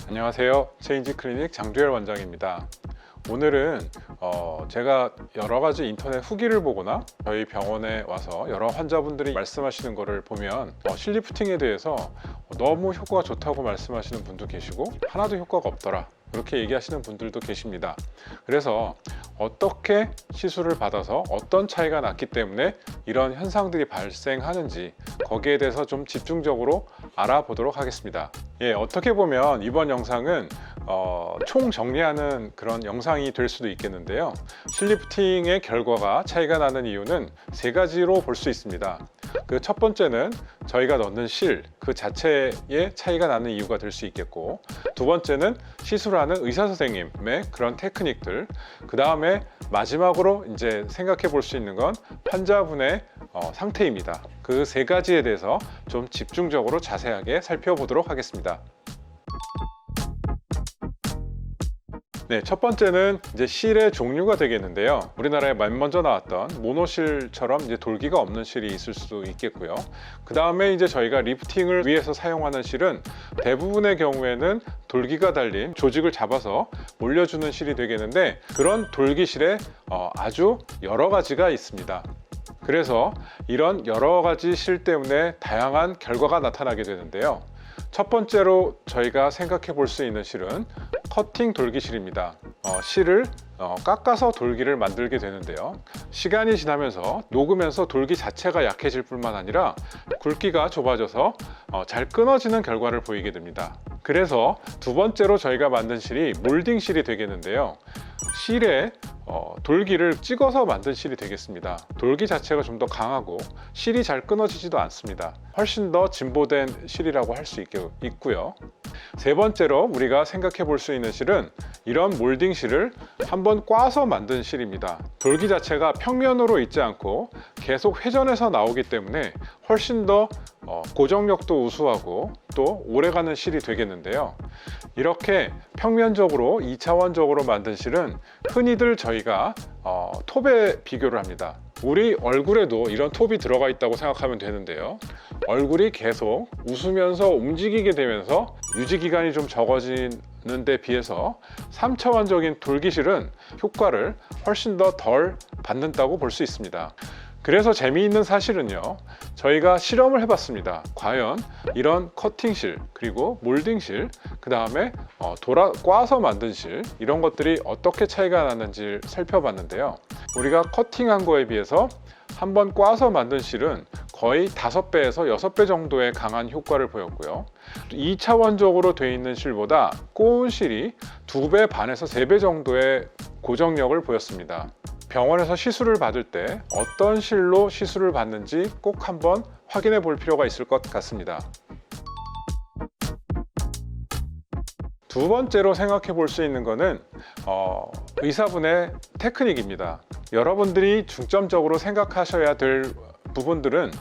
안녕하세요. 체인지 클리닉 장두열 원장입니다. 오늘은 제가 여러 가지 인터넷 후기를 보거나 저희 병원에 와서 여러 환자분들이 말씀하시는 것을 보면 실리프팅에 대해서 너무 효과가 좋다고 말씀하시는 분도 계시고 하나도 효과가 없더라 그렇게 얘기하시는 분들도 계십니다. 그래서 어떻게 시술을 받아서 어떤 차이가 났기 때문에 이런 현상들이 발생하는지 거기에 대해서 좀 집중적으로 알아보도록 하겠습니다. 어떻게 보면 이번 영상은 총 정리하는 그런 영상이 될 수도 있겠는데요. 실리프팅의 결과가 차이가 나는 이유는 세 가지로 볼 수 있습니다. 그 첫 번째는 저희가 넣는 실 그 자체에 차이가 나는 이유가 될 수 있겠고, 두 번째는 시술하는 의사 선생님의 그런 테크닉들, 그 다음에 마지막으로 이제 생각해 볼 수 있는 건 환자분의 상태입니다. 그 세 가지에 대해서 좀 집중적으로 자세하게 살펴보도록 하겠습니다. 첫 번째는 이제 실의 종류가 되겠는데요. 우리나라에 맨 먼저 나왔던 모노실처럼 이제 돌기가 없는 실이 있을 수도 있겠고요. 그 다음에 이제 저희가 리프팅을 위해서 사용하는 실은 대부분의 경우에는 돌기가 달린 조직을 잡아서 올려주는 실이 되겠는데, 그런 돌기실에 아주 여러 가지가 있습니다. 그래서 이런 여러 가지 실 때문에 다양한 결과가 나타나게 되는데요. 첫 번째로 저희가 생각해 볼 수 있는 실은 커팅 돌기실입니다. 실을 깎아서 돌기를 만들게 되는데요. 시간이 지나면서 녹으면서 돌기 자체가 약해질 뿐만 아니라 굵기가 좁아져서 잘 끊어지는 결과를 보이게 됩니다. 그래서 두 번째로 저희가 만든 실이 몰딩 실이 되겠는데요. 실에 돌기를 찍어서 만든 실이 되겠습니다. 돌기 자체가 좀 더 강하고 실이 잘 끊어지지도 않습니다. 훨씬 더 진보된 실이라고 할 수 있고요. 세 번째로 우리가 생각해 볼 수 있는 실은 이런 몰딩 실을 한번 꽈서 만든 실입니다. 돌기 자체가 평면으로 있지 않고 계속 회전해서 나오기 때문에 훨씬 더 고정력도 우수하고 또 오래가는 실이 되겠는데요. 이렇게 평면적으로 2차원적으로 만든 실은 흔히들 저희가 톱에 비교를 합니다. 우리 얼굴에도 이런 톱이 들어가 있다고 생각하면 되는데요. 얼굴이 계속 웃으면서 움직이게 되면서 유지기간이 좀 적어지는 데 비해서 3차원적인 돌기실은 효과를 훨씬 더 덜 받는다고 볼 수 있습니다. 그래서 재미있는 사실은요, 저희가 실험을 해봤습니다. 과연 이런 커팅실, 그리고 몰딩실, 그 다음에 꽈서 만든 실, 이런 것들이 어떻게 차이가 나는지 살펴봤는데요. 우리가 커팅한 거에 비해서 한번 꽈서 만든 실은 거의 5배에서 6배 정도의 강한 효과를 보였고요. 2차원적으로 되어 있는 실보다 꼬운 실이 2배 반에서 3배 정도의 고정력을 보였습니다. 병원에서 시술을 받을 때 어떤 실로 시술을 받는지 꼭 한번 확인해 볼 필요가 있을 것 같습니다. 두 번째로 생각해 볼 수 있는 것은 의사분의 테크닉입니다. 여러분들이 중점적으로 생각하셔야 될 부분들은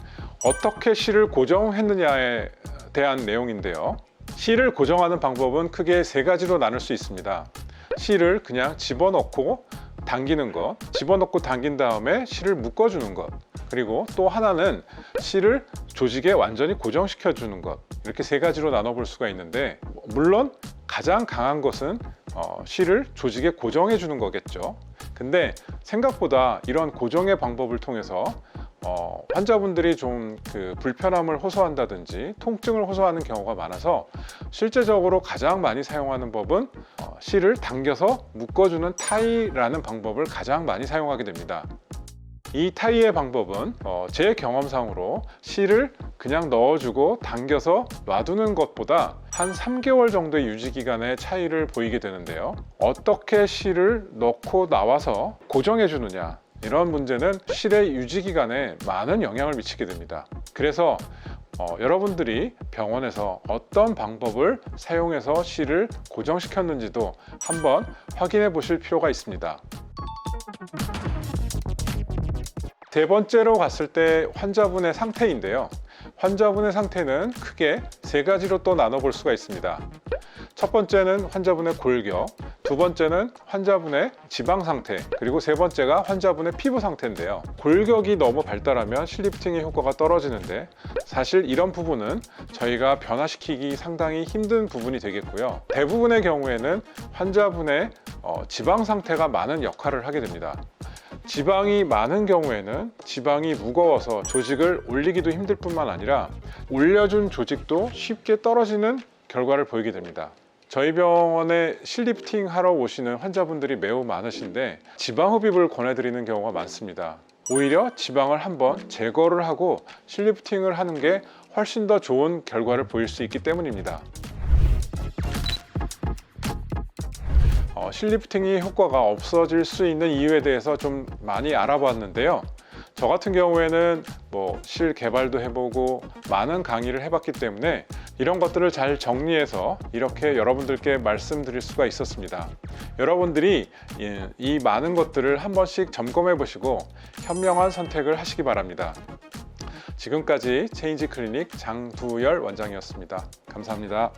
어떻게 실을 고정했느냐에 대한 내용인데요. 실을 고정하는 방법은 크게 세 가지로 나눌 수 있습니다. 실을 그냥 집어넣고 당기는 것, 집어넣고 당긴 다음에 실을 묶어주는 것, 그리고 또 하나는 실을 조직에 완전히 고정시켜 주는 것, 이렇게 세 가지로 나눠볼 수가 있는데, 물론 가장 강한 것은 실을 조직에 고정해 주는 거겠죠. 근데 생각보다 이런 고정의 방법을 통해서 환자분들이 좀 불편함을 호소한다든지 통증을 호소하는 경우가 많아서 실제적으로 가장 많이 사용하는 법은 실을 당겨서 묶어주는 타이라는 방법을 가장 많이 사용하게 됩니다. 이 타이의 방법은 제 경험상으로 실을 그냥 넣어주고 당겨서 놔두는 것보다 한 3개월 정도의 유지기간의 차이를 보이게 되는데요. 어떻게 실을 넣고 나와서 고정해 주느냐, 이런 문제는 실의 유지기간에 많은 영향을 미치게 됩니다. 그래서 여러분들이 병원에서 어떤 방법을 사용해서 실을 고정시켰는지도 한번 확인해 보실 필요가 있습니다. 세 번째로 갔을 때 환자분의 상태인데요. 환자분의 상태는 크게 세 가지로 또 나눠볼 수가 있습니다. 첫 번째는 환자분의 골격, 두 번째는 환자분의 지방 상태, 그리고 세 번째가 환자분의 피부 상태인데요. 골격이 너무 발달하면 실리프팅의 효과가 떨어지는데 사실 이런 부분은 저희가 변화시키기 상당히 힘든 부분이 되겠고요. 대부분의 경우에는 환자분의 지방 상태가 많은 역할을 하게 됩니다. 지방이 많은 경우에는 지방이 무거워서 조직을 올리기도 힘들 뿐만 아니라 올려준 조직도 쉽게 떨어지는 결과를 보이게 됩니다. 저희 병원에 실리프팅 하러 오시는 환자분들이 매우 많으신데 지방 흡입을 권해드리는 경우가 많습니다. 오히려 지방을 한번 제거를 하고 실리프팅을 하는 게 훨씬 더 좋은 결과를 보일 수 있기 때문입니다. 실리프팅이 효과가 없어질 수 있는 이유에 대해서 좀 많이 알아봤는데요. 저 같은 경우에는 실 개발도 해보고 많은 강의를 해봤기 때문에 이런 것들을 잘 정리해서 이렇게 여러분들께 말씀드릴 수가 있었습니다. 여러분들이 이 많은 것들을 한 번씩 점검해 보시고 현명한 선택을 하시기 바랍니다. 지금까지 체인지 클리닉 장두열 원장이었습니다. 감사합니다.